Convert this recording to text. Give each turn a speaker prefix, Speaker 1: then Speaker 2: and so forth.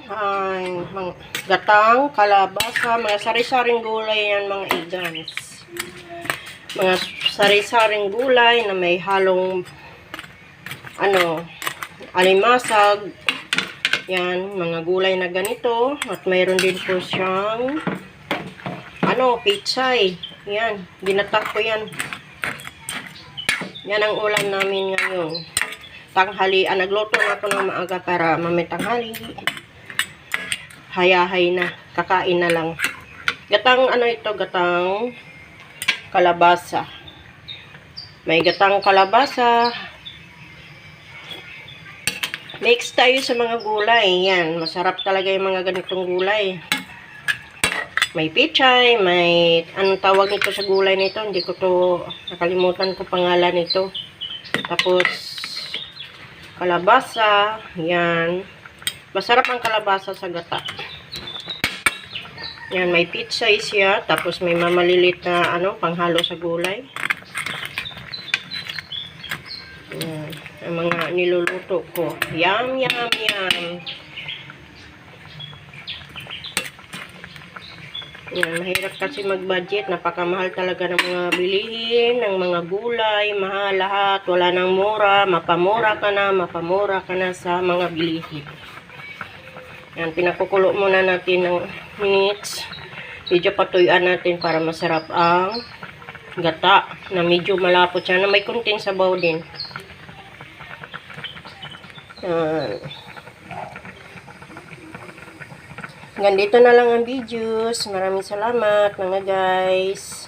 Speaker 1: ay gatang, kalabasa, mga sari-saring gulay yan mga igans. Mga sari-saring gulay na may halong alimasag. Yan, mga gulay na ganito. At mayroon din po siyang pichay. Yan, ginatak ko yan. Yan ang ulam namin ngayon. Tanghalian. Nagluto na ako ng maaga para mamitanghali. Hayahay na. Kakain na lang. Gatang gatang kalabasa. May gatang kalabasa. Mix tayo sa mga gulay. Yan. Masarap talaga yung mga ganitong gulay. May pichay. May anong tawag nito sa gulay nito. Hindi ko to nakalimutan ko pangalan nito. Tapos kalabasa. Yan. Masarap ang kalabasa sa gata. Yan. May pichay siya. Tapos may mamalilit na panghalo sa gulay. Yan. Ang mga niluluto ko. Yum, yum, yum. Yan. Mahirap kasi mag-budget. Napakamahal talaga ng mga bilihin, ng mga gulay. Mahal lahat. Wala nang mura. Mapamura ka na sa mga bilihin. Yan. Pinakukulo muna natin ng minutes. Medyo patuyuan natin para masarap ang gata. Na medyo malapot siya. Na may kunting sabaw din. Ganito na lang ang videos. Maraming salamat mga guys.